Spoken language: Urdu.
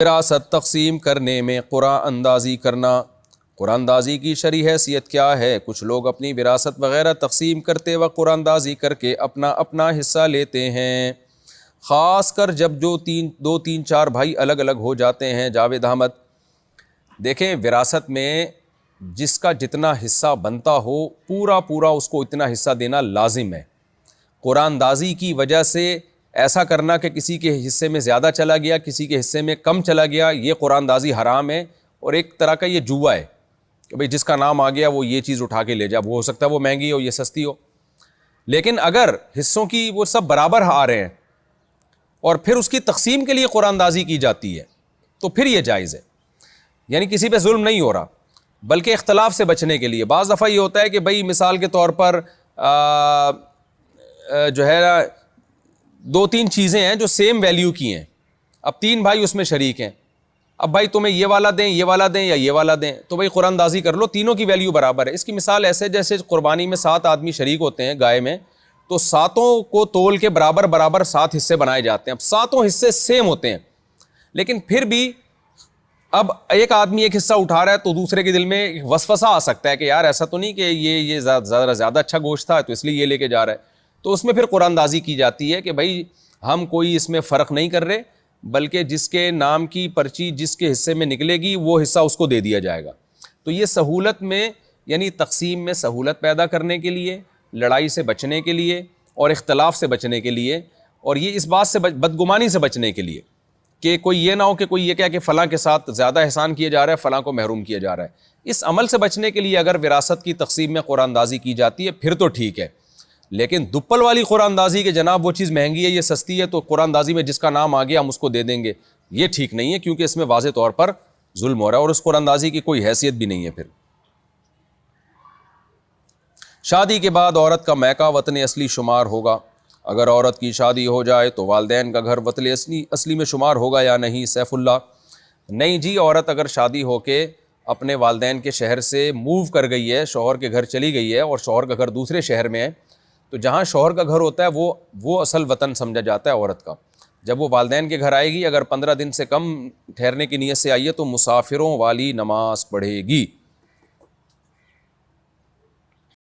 وراثت تقسیم کرنے میں قرآن اندازی کرنا، قرآن اندازی کی شرعی حیثیت کیا ہے؟ کچھ لوگ اپنی وراثت وغیرہ تقسیم کرتے وقت قرآن اندازی کر کے اپنا اپنا حصہ لیتے ہیں، خاص کر جب جو دو تین چار بھائی الگ الگ ہو جاتے ہیں۔ جاوید احمد، دیکھیں وراثت میں جس کا جتنا حصہ بنتا ہو پورا اس کو اتنا حصہ دینا لازم ہے۔ قرآن اندازی کی وجہ سے ایسا کرنا کہ کسی کے حصے میں زیادہ چلا گیا کسی کے حصے میں کم چلا گیا، یہ قرآن اندازی حرام ہے، اور ایک طرح کا یہ جوا ہے کہ بھئی جس کا نام آ گیا وہ یہ چیز اٹھا کے لے جا، وہ ہو سکتا ہے وہ مہنگی ہو یہ سستی ہو۔ لیکن اگر حصوں کی وہ سب برابر آ رہے ہیں اور پھر اس کی تقسیم کے لیے قرآن اندازی کی جاتی ہے تو پھر یہ جائز ہے، یعنی کسی پہ ظلم نہیں ہو رہا، بلکہ اختلاف سے بچنے کے لیے۔ بعض دفعہ یہ ہوتا ہے کہ بھئی مثال کے طور پر جو ہے دو تین چیزیں ہیں جو سیم ویلیو کی ہیں، اب تین بھائی اس میں شریک ہیں، اب بھائی تمہیں یہ والا دیں یہ والا دیں یا یہ والا دیں، تو بھئی قرآن اندازی کر لو، تینوں کی ویلیو برابر ہے۔ اس کی مثال ایسے جیسے قربانی میں 7 آدمی شریک ہوتے ہیں گائے میں، تو ساتوں کو تول کے برابر 7 حصے بنائے جاتے ہیں، اب ساتوں حصے سیم ہوتے ہیں، لیکن پھر بھی اب ایک آدمی ایک حصہ اٹھا رہا ہے تو دوسرے کے دل میں وسوسہ آ سکتا ہے کہ یار ایسا تو نہیں کہ یہ زیادہ اچھا گوشت تھا تو اس لیے یہ لے کے جا رہا ہے، تو اس میں پھر قرآن اندازی کی جاتی ہے کہ بھائی ہم کوئی اس میں فرق نہیں کر رہے، بلکہ جس کے نام کی پرچی جس کے حصے میں نکلے گی وہ حصہ اس کو دے دیا جائے گا۔ تو یہ سہولت میں یعنی تقسیم میں سہولت پیدا کرنے کے لیے، لڑائی سے بچنے کے لیے اور اختلاف سے بچنے کے لیے، اور یہ اس بات سے بدگمانی سے بچنے کے لیے کہ کوئی یہ نہ ہو کہ کوئی یہ کہہ کہ فلاں کے ساتھ زیادہ احسان کیا جا رہا ہے فلاں کو محروم کیا جا رہا ہے۔ اس عمل سے بچنے کے لیے اگر وراثت کی تقسیم میں قرآن اندازی کی جاتی ہے پھر تو ٹھیک ہے، لیکن دپل والی قرآن اندازی کہ جناب وہ چیز مہنگی ہے یہ سستی ہے تو قرآن اندازی میں جس کا نام آ گیا ہم اس کو دے دیں گے، یہ ٹھیک نہیں ہے، کیونکہ اس میں واضح طور پر ظلم ہو رہا ہے اور اس قرآن اندازی کی کوئی حیثیت بھی نہیں ہے۔ پھر شادی کے بعد عورت کا میکہ وطن اصلی شمار ہوگا؟ اگر عورت کی شادی ہو جائے تو والدین کا گھر وطن اصلی میں شمار ہوگا یا نہیں؟ سیف اللہ، نہیں جی، عورت اگر شادی ہو کے اپنے والدین کے شہر سے موو کر گئی ہے، شوہر کے گھر چلی گئی ہے اور شوہر کا گھر دوسرے شہر میں ہے، تو جہاں شوہر کا گھر ہوتا ہے وہ اصل وطن سمجھا جاتا ہے عورت کا۔ جب وہ والدین کے گھر آئے گی، اگر 15 دن سے کم ٹھہرنے کی نیت سے آئی ہے تو مسافروں والی نماز پڑھے گی۔